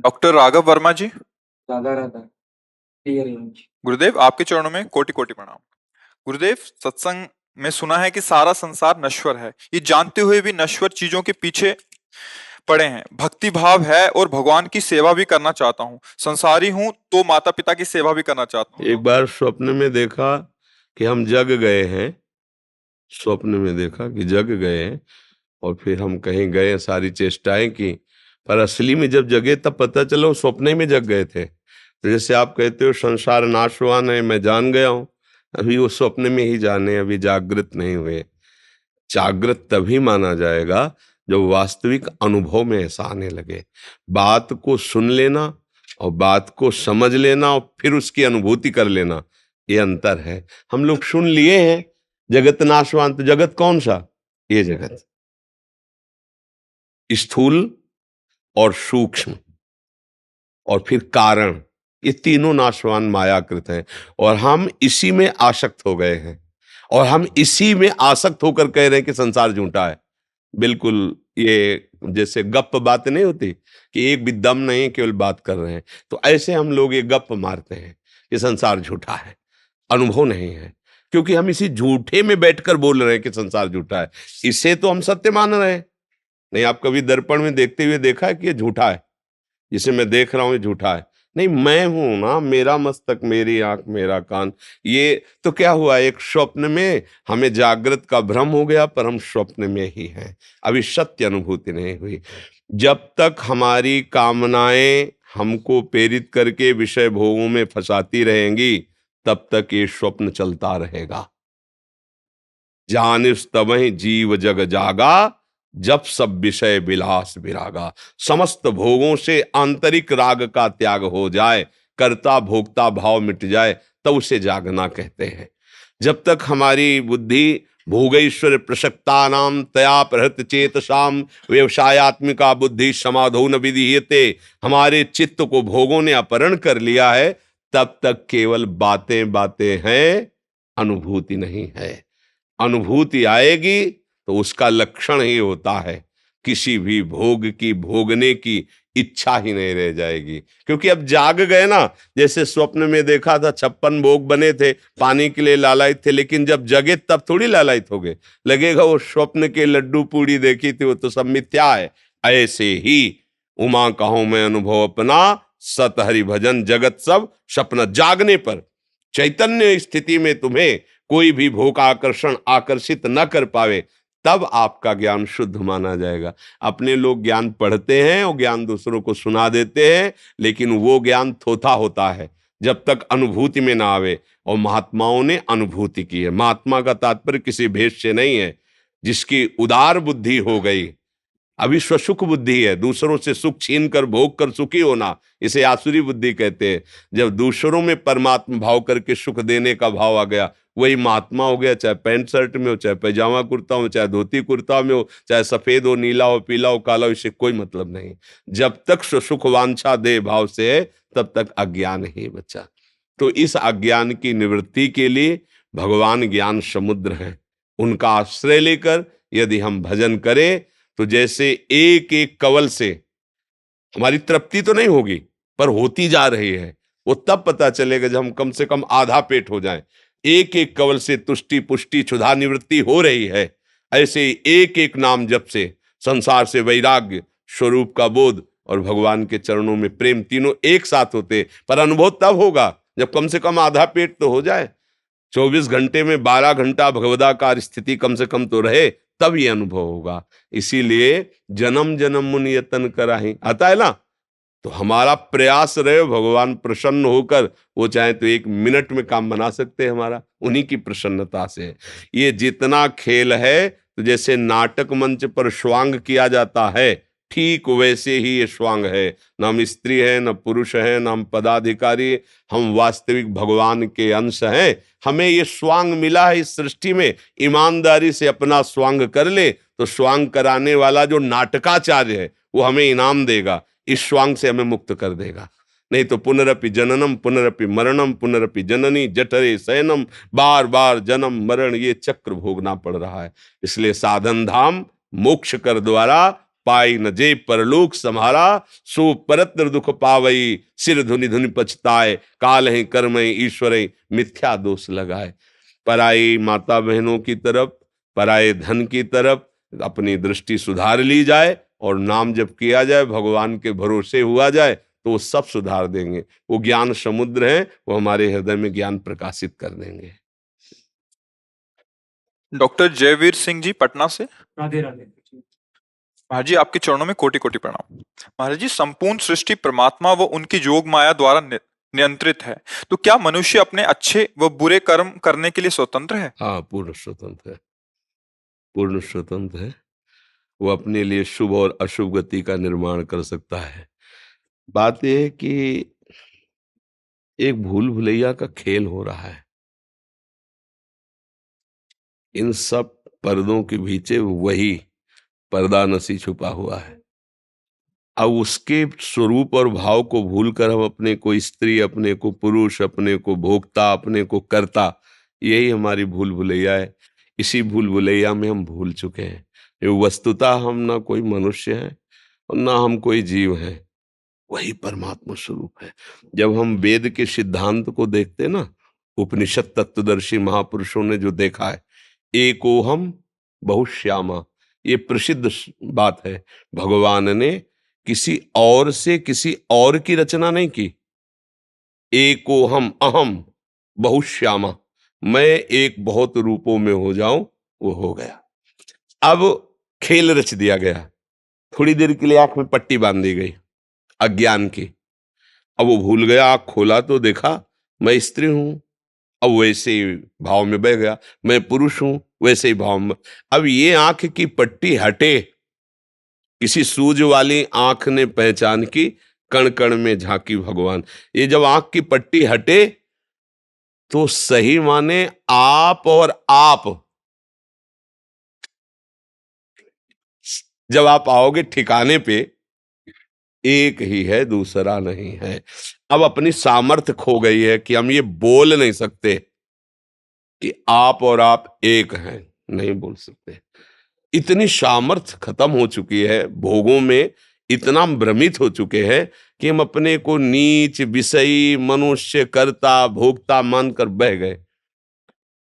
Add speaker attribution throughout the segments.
Speaker 1: Doctor Raghav Verma जी,
Speaker 2: ज्यादा रहता है क्लियर रेंज।
Speaker 1: गुरुदेव आपके चरणों में कोटि कोटि प्रणाम। गुरुदेव, सत्संग में सुना है कि सारा संसार नश्वर है। ये जानते हुए भी नश्वर चीजों के पीछे पड़े हैं। भक्ति भाव है और भगवान की सेवा भी करना चाहता हूँ। संसारी हूँ तो माता पिता की सेवा भी करना चाहता हूँ।
Speaker 3: एक बार स्वप्न में देखा कि हम जग गए हैं, स्वप्न में देखा कि जग गए हैं और फिर हम कहीं गए, सारी चेष्टाएं की, पर असली में जब जगे तब पता चला वो स्वप्न ही में जग गए थे। तो जैसे आप कहते हो संसार नाशवान है, मैं जान गया हूँ, अभी वो स्वप्न में ही जाने, अभी जागृत नहीं हुए। जागृत तभी माना जाएगा जब वास्तविक अनुभव में ऐसा आने लगे। बात को सुन लेना और बात को समझ लेना और फिर उसकी अनुभूति कर लेना, ये अंतर है। हम लोग सुन लिए हैं जगत नाशवान, तो जगत कौन सा? ये जगत स्थूल और सूक्ष्म और फिर कारण, ये तीनों नाशवान मायाकृत हैं और हम इसी में आसक्त हो गए हैं और हम इसी में आसक्त होकर कह रहे हैं कि संसार झूठा है। बिल्कुल, ये जैसे गप बात नहीं होती कि एक भी दम नहीं, केवल बात कर रहे हैं, तो ऐसे हम लोग ये गप मारते हैं कि संसार झूठा है, अनुभव नहीं है, क्योंकि हम इसी झूठे में बैठकर बोल रहे हैं कि संसार झूठा है। इसे तो हम सत्य मान रहे हैं। नहीं, आप कभी दर्पण में देखते हुए देखा है कि ये झूठा है, जिसे मैं देख रहा हूं ये झूठा है? नहीं, मैं हूं ना, मेरा मस्तक, मेरी आंख, मेरा कान। ये तो क्या हुआ, एक स्वप्न में हमें जागृत का भ्रम हो गया, पर हम स्वप्न में ही हैं, अभी सत्य अनुभूति नहीं हुई। जब तक हमारी कामनाएं हमको प्रेरित करके विषय भोगों में फंसाती रहेंगी, तब तक ये स्वप्न चलता रहेगा। जानिस तबहि जीव जग जागा, जब सब विषय विलास विरागा। समस्त भोगों से आंतरिक राग का त्याग हो जाए, कर्ता भोक्ता भाव मिट जाए, तब उसे जागना कहते हैं। जब तक हमारी बुद्धि भोगैश्वर प्रसक्ता नाम तया प्रहत चेतसाम व्यवसायत्मिका बुद्धि समाधो न विधीयते, हमारे चित्त को भोगों ने अपहरण कर लिया है, तब तक केवल बातें बातें हैं, अनुभूति नहीं है। अनुभूति आएगी तो उसका लक्षण ही होता है किसी भी भोग की, भोगने की इच्छा ही नहीं रह जाएगी, क्योंकि अब जाग गए ना। जैसे स्वप्न में देखा था 56 भोग बने थे, पानी के लिए लालायित थे, लेकिन जब जगे तब थोड़ी लालायित हो गए। लगेगा वो स्वप्न के लड्डू पूड़ी देखी थी, वो तो सब मिथ्या है। ऐसे ही उमा कहूं मैं अनुभव अपना, सत हरि भजन जगत सब सपना। जागने पर चैतन्य स्थिति में तुम्हें कोई भी भोग आकर्षण आकर्षित न कर पावे, तब आपका ज्ञान शुद्ध माना जाएगा। अपने लोग ज्ञान पढ़ते हैं और ज्ञान दूसरों को सुना देते हैं, लेकिन वो ज्ञान थोथा होता है जब तक अनुभूति में ना आवे। और महात्माओं ने अनुभूति की है। महात्मा का तात्पर्य किसी भेद से नहीं है, जिसकी उदार बुद्धि हो गई। अभी स्वसुख बुद्धि है, दूसरों से सुख छीन कर भोग कर सुखी होना, इसे आसुरी बुद्धि कहते हैं। जब दूसरों में परमात्मा भाव करके सुख देने का भाव आ गया, वही महात्मा हो गया। चाहे पैंट शर्ट में हो, चाहे पैजामा कुर्ता हो, चाहे धोती कुर्ता में हो, चाहे सफेद हो, नीला हो, पीला हो, काला हो, इससे कोई मतलब नहीं। जब तक सुख वांछा दे भाव से है, तब तक अज्ञान ही बचा। तो इस अज्ञान की निवृत्ति के लिए भगवान ज्ञान समुद्र हैं, उनका आश्रय लेकर यदि हम भजन करें, तो जैसे एक एक कवल से हमारी तृप्ति तो नहीं होगी, पर होती जा रही है। वो तब पता चलेगा जब हम कम से कम आधा पेट हो जाएं। एक एक कवल से तुष्टि पुष्टि क्षुधा निवृत्ति हो रही है। ऐसे एक एक नाम जप से संसार से वैराग्य, स्वरूप का बोध और भगवान के चरणों में प्रेम, तीनों एक साथ होते। पर अनुभव तब होगा जब कम से कम आधा पेट तो हो जाए। 24 घंटे में 12 घंटा भगवदाकार स्थिति कम से कम तो रहे, तब ये अनुभव होगा। इसीलिए जन्म जन्म मुनि यतन कराही आता है ना, तो हमारा प्रयास रहे, भगवान प्रसन्न होकर वो चाहे तो 1 मिनट में काम बना सकते हैं हमारा, उन्हीं की प्रसन्नता से। ये जितना खेल है, तो जैसे नाटक मंच पर स्वांग किया जाता है, ठीक वैसे ही ये स्वांग है। न हम स्त्री है, न पुरुष है, न हम पदाधिकारी, हम वास्तविक भगवान के अंश हैं। हमें ये स्वांग मिला है इस सृष्टि में, ईमानदारी से अपना स्वांग कर ले तो स्वांग कराने वाला जो नाटकाचार्य है वो हमें इनाम देगा, इस स्वांग से हमें मुक्त कर देगा। नहीं तो पुनरपि जननम पुनरपि मरणम पुनरपि जननी जठरे शयनम, बार बार जन्म मरण ये चक्र भोगना पड़ रहा है। इसलिए साधन धाम मोक्ष कर द्वारा पाई न जे परलोक सम्हारा, सो परत्र दुख पावई, सिर धुनि धुनि पछताए, काल है कर्म ईश्वर मिथ्या दोष लगाए। पराई माता बहनों की तरफ, पराए धन की तरफ अपनी दृष्टि सुधार ली जाए और नाम जप किया जाए, भगवान के भरोसे हुआ जाए तो वो सब सुधार देंगे। वो ज्ञान समुद्र है, वो हमारे हृदय में ज्ञान प्रकाशित कर देंगे।
Speaker 1: डॉक्टर जयवीर सिंह जी पटना से।
Speaker 2: राधे राधे।
Speaker 1: महाराज जी आपके चरणों में कोटि कोटि प्रणाम। महाराज जी संपूर्ण सृष्टि परमात्मा व उनकी योग माया द्वारा नियंत्रित है, तो क्या मनुष्य अपने अच्छे व बुरे कर्म करने के लिए स्वतंत्र है?
Speaker 3: हाँ, पूर्ण स्वतंत्र है, पूर्ण स्वतंत्र है। वो अपने लिए शुभ और अशुभ गति का निर्माण कर सकता है। बात यह है कि एक भूल भुलैया का खेल हो रहा है। इन सब पर्दों के पीछे वही पर्दा नसी छुपा हुआ है। अब उसके स्वरूप और भाव को भूलकर हम अपने को स्त्री, अपने को पुरुष, अपने को भोक्ता, अपने को कर्ता, यही हमारी भूल भुलैया है। इसी भूल भुलैया में हम भूल चुके हैं। ये वस्तुतः हम ना कोई मनुष्य है और ना हम कोई जीव है, वही परमात्मा स्वरूप है। जब हम वेद के सिद्धांत को देखते हैं ना, उपनिषद तत्वदर्शी महापुरुषों ने जो देखा है, एकोहम बहुश्यामा, ये प्रसिद्ध बात है। भगवान ने किसी और से किसी और की रचना नहीं की। एकोहम अहम बहुश्यामा, मैं एक बहुत रूपों में हो जाऊं, वो हो गया। अब खेल रच दिया गया। थोड़ी देर के लिए आंख में पट्टी बांध दी गई अज्ञान की। अब वो भूल गया, आंख खोला तो देखा मैं स्त्री हूं। अब वैसे ही भाव में बह गया, मैं पुरुष हूं, वैसे ही भाव में। अब ये आंख की पट्टी हटे, किसी सूझ वाली आंख ने पहचान की, कण कण में झांकी भगवान। ये जब आंख की पट्टी हटे तो सही माने आप और आप, जब आप आओगे ठिकाने पे, एक ही है, दूसरा नहीं है। अब अपनी सामर्थ्य खो गई है कि हम ये बोल नहीं सकते कि आप और आप एक हैं, नहीं बोल सकते। इतनी सामर्थ्य खत्म हो चुकी है, भोगों में इतना भ्रमित हो चुके हैं कि हम अपने को नीच, विषयी, मनुष्य, कर्ता, भोक्ता मानकर बह गए।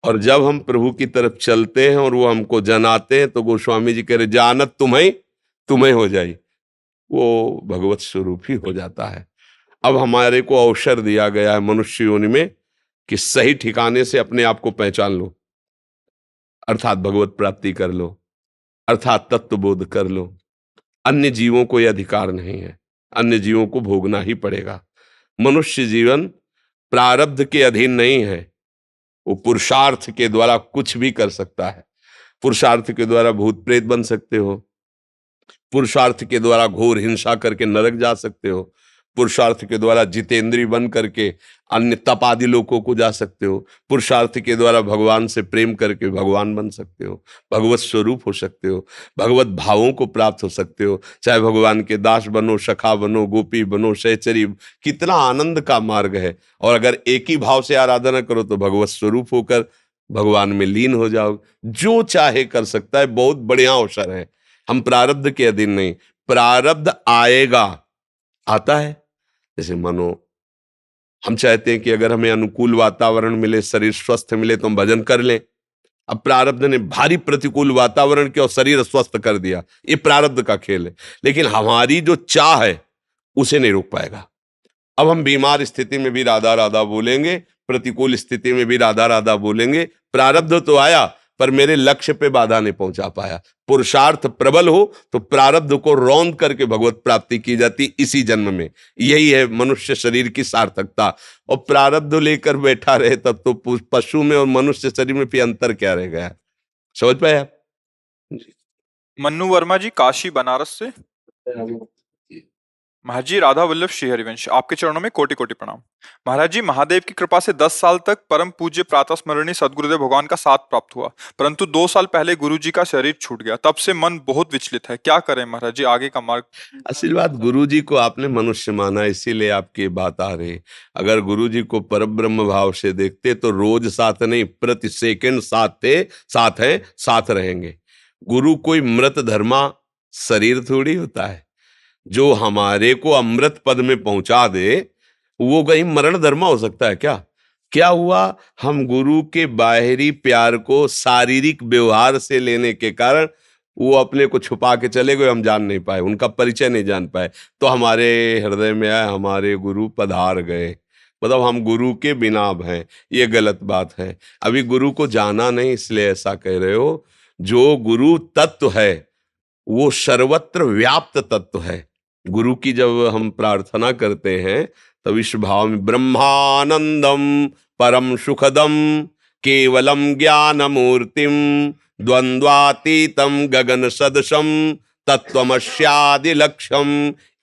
Speaker 3: और जब हम प्रभु की तरफ चलते हैं और वो हमको जनाते हैं तो गोस्वामी जी कह रहे, जानत तुम्हें हो जाई, वो भगवत स्वरूप ही हो जाता है। अब हमारे को अवसर दिया गया है मनुष्य योनि में कि सही ठिकाने से अपने आप को पहचान लो, अर्थात भगवत प्राप्ति कर लो, अर्थात तत्व बोध कर लो। अन्य जीवों को यह अधिकार नहीं है, अन्य जीवों को भोगना ही पड़ेगा। मनुष्य जीवन प्रारब्ध के अधीन नहीं है, वो पुरुषार्थ के द्वारा कुछ भी कर सकता है। पुरुषार्थ के द्वारा भूत प्रेत बन सकते हो, पुरुषार्थ के द्वारा घोर हिंसा करके नरक जा सकते हो, पुरुषार्थ के द्वारा जितेंद्री बन करके अन्य तप आदि लोकों को जा सकते हो, पुरुषार्थ के द्वारा भगवान से प्रेम करके भगवान बन सकते हो, भगवत स्वरूप हो सकते हो, भगवत भावों को प्राप्त हो सकते हो। चाहे भगवान के दास बनो, सखा बनो, गोपी बनो, सहचरी, कितना आनंद का मार्ग है। और अगर एक ही भाव से आराधना करो तो भगवत स्वरूप होकर भगवान में लीन हो जाओ। जो चाहे कर सकता है, बहुत बढ़िया अवसर है। हम प्रारब्ध के अधीन नहीं, प्रारब्ध आएगा, आता है। जैसे मानो हम चाहते हैं कि अगर हमें अनुकूल वातावरण मिले, शरीर स्वस्थ मिले तो हम भजन कर लें। अब प्रारब्ध ने भारी प्रतिकूल वातावरण किया और शरीर स्वस्थ कर दिया, ये प्रारब्ध का खेल है। लेकिन हमारी जो चाह है उसे नहीं रोक पाएगा। अब हम बीमार स्थिति में भी राधा राधा बोलेंगे, प्रतिकूल स्थिति में भी राधा राधा बोलेंगे। प्रारब्ध तो आया पर मेरे लक्ष्य पे बाधा नहीं पहुंचा पाया। पुरुषार्थ प्रबल हो तो प्रारब्ध को रौंद करके भगवत प्राप्ति की जाती इसी जन्म में। यही है मनुष्य शरीर की सार्थकता। और प्रारब्ध लेकर बैठा रहे तब तो पशु में और मनुष्य शरीर में फिर अंतर क्या रह गया? समझ पाए आप?
Speaker 1: मन्नू वर्मा जी काशी बनारस से।
Speaker 2: राधे।
Speaker 1: महाराज जी राधा वल्लभ श्री हरिवंश, आपके चरणों में कोटि कोटि प्रणाम। महाराज जी महादेव की कृपा से 10 साल तक परम पूज्य प्रातः स्मरणीय सदगुरुदेव भगवान का साथ प्राप्त हुआ, परंतु 2 साल पहले गुरु जी का शरीर छूट गया। तब से मन बहुत विचलित है, क्या करें महाराज जी, आगे का मार्ग?
Speaker 3: असल बात, गुरु जी को आपने मनुष्य माना इसीलिए आपकी बात आ रही। अगर गुरु जी को परब्रह्म भाव से देखते तो रोज साथ नहीं, प्रति सेकंड साथ थे, साथ हैं, साथ रहेंगे। गुरु कोई मृत धर्मा शरीर थोड़ी होता है। जो हमारे को अमृत पद में पहुंचा दे वो कहीं मरण धर्मा हो सकता है क्या? क्या हुआ? हम गुरु के बाहरी प्यार को शारीरिक व्यवहार से लेने के कारण वो अपने को छुपा के चले गए, हम जान नहीं पाए, उनका परिचय नहीं जान पाए। तो हमारे हृदय में आए, हमारे गुरु पधार गए, मतलब हम गुरु के बिना अब हैं। ये गलत बात है। अभी गुरु को जाना नहीं, इसलिए ऐसा कह रहे हो। जो गुरु तत्व है वो सर्वत्र व्याप्त तत्व है। गुरु की जब हम प्रार्थना करते हैं तब इस भाव में ब्रह्मानंदम परम सुखदम केवलम ज्ञान मूर्तिम द्वंद्वातीतम गगन सदसम तत्वमस्यादि लक्ष्यम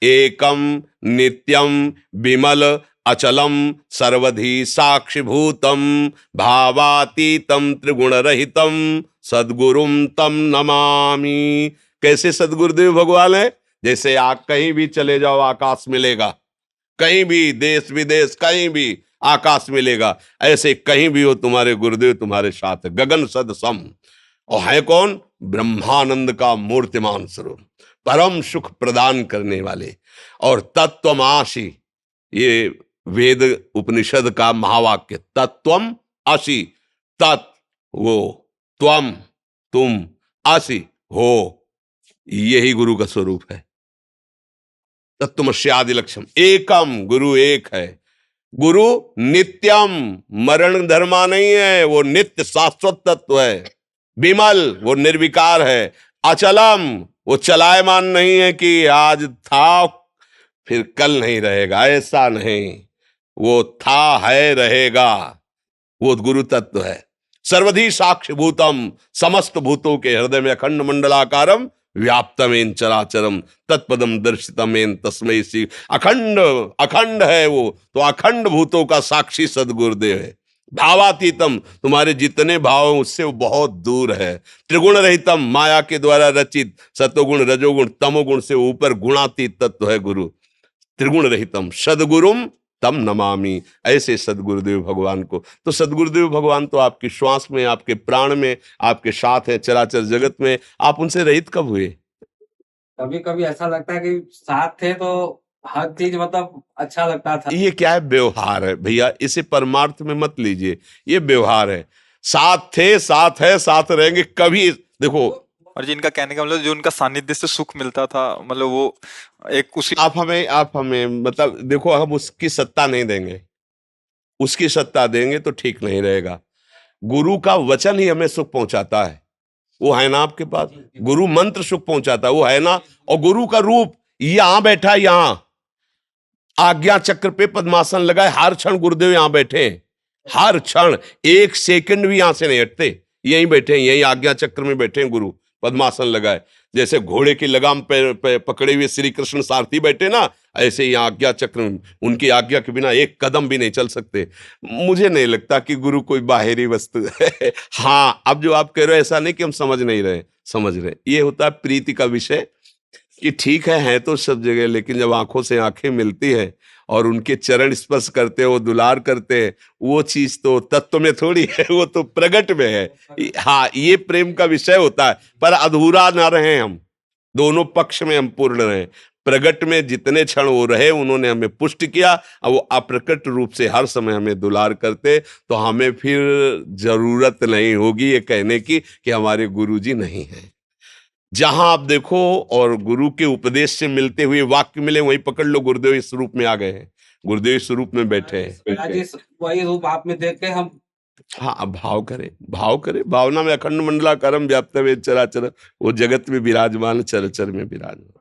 Speaker 3: एकम नित्यम विमल अचलम सर्वधि साक्षिभूतम भावातीतम त्रिगुण रहितम सद्गुरुम तम नमामि। कैसे सद्गुरुदेव भगवान है? जैसे आप कहीं भी चले जाओ आकाश मिलेगा, कहीं भी देश विदेश कहीं भी आकाश मिलेगा, ऐसे कहीं भी हो तुम्हारे गुरुदेव तुम्हारे साथ है, गगन सदसम। और है कौन? ब्रह्मानंद का मूर्तिमान स्वरूप, परम सुख प्रदान करने वाले। और तत्वमासि, ये वेद उपनिषद का महावाक्य, तत्वम असि, तत् वो, त्वम तुम, असि हो, यही गुरु का स्वरूप है। तत्वमस्यादि लक्ष्यम एकम, गुरु एक है। गुरु नित्यम, मरण धर्मा नहीं है, वो नित्य शाश्वत तत्व है। विमल, वो निर्विकार है। अचलम, वो चलायमान नहीं है कि आज था फिर कल नहीं रहेगा, ऐसा नहीं, वो था है रहेगा, वो गुरु तत्व है। सर्वधि साक्षिभूतम, समस्त भूतों के हृदय में अखंड मंडलाकारम व्याप्तमेन चराचरम तत्पदम दर्शितमेन तस्मै श्री। अखंड अखंड है वो, तो अखंड भूतों का साक्षी सद्गुरुदेव है। भावातीतम, तुम्हारे जितने भाव हैं उससे वो बहुत दूर है। त्रिगुण रहितम, माया के द्वारा रचित सतोगुण रजोगुण तमोगुण से ऊपर गुणातीत तत्व है गुरु। त्रिगुण रहितम सद्गुरुम तम नमामि, ऐसे सद्गुरुदेव भगवान को। तो सद्गुरुदेव भगवान तो आपकी श्वास में, आपके प्राण में, आपके साथ है चराचर जगत में। आप उनसे रहित कब हुए?
Speaker 2: कभी कभी ऐसा लगता है कि साथ थे तो हर चीज मतलब अच्छा लगता था।
Speaker 3: ये क्या है? व्यवहार है भैया, इसे परमार्थ में मत लीजिए, ये व्यवहार है। साथ थे, साथ है, साथ रहेंगे। कभी देखो,
Speaker 1: और जिनका कहने का मतलब जो उनका सानिध्य से सुख मिलता था, मतलब वो एक उसी
Speaker 3: आप हमें मतलब देखो, हम उसकी सत्ता नहीं देंगे, उसकी सत्ता देंगे तो ठीक नहीं रहेगा। गुरु का वचन ही हमें सुख पहुंचाता है, वो है ना आपके पास। गुरु मंत्र सुख पहुंचाता है, वो है ना। और गुरु का रूप यहां बैठा, यहां आज्ञा चक्र पे पद्मासन लगाए, हर क्षण गुरुदेव यहां बैठे हैं, हर क्षण, एक सेकंड भी यहां से नहीं हटते, यहीं बैठे हैं, यहीं आज्ञा चक्र में बैठे हैं गुरु, पद्मासन लगाए। जैसे घोड़े की लगाम पे पकड़े हुए श्री कृष्ण सारथी बैठे ना, ऐसे ही आज्ञा चक्र में, उनकी आज्ञा के बिना एक कदम भी नहीं चल सकते। मुझे नहीं लगता कि गुरु कोई बाहरी वस्तु है। हाँ, अब जो आप कह रहे हो ऐसा नहीं कि हम समझ नहीं रहे, समझ रहे। ये होता है प्रीति का विषय कि ठीक है तो सब जगह, लेकिन जब आंखों से आंखें मिलती है और उनके चरण स्पर्श करते हैं, वो दुलार करते हैं, वो चीज तो तत्व में थोड़ी है, वो तो प्रगट में है। हाँ, ये प्रेम का विषय होता है, पर अधूरा ना रहे हम, दोनों पक्ष में हम पूर्ण रहे। प्रगट में जितने क्षण वो रहे, उन्होंने हमें पुष्ट किया, और वो अप्रकट रूप से हर समय हमें दुलार करते, तो हमें फिर जरूरत नहीं होगी ये कहने की कि हमारे गुरुजी नहीं है। जहां आप देखो और गुरु के उपदेश से मिलते हुए वाक्य मिले, वहीं पकड़ लो, गुरुदेव इस रूप में आ गए हैं, गुरुदेव इस रूप में बैठे हैं।
Speaker 2: वही रूप आप में देख के हम,
Speaker 3: हाँ, अब भाव करे, भाव करे। भावना में अखंड मंडलाकारम व्याप्त चराचर, वो जगत में विराजमान, चराचर में विराजमान।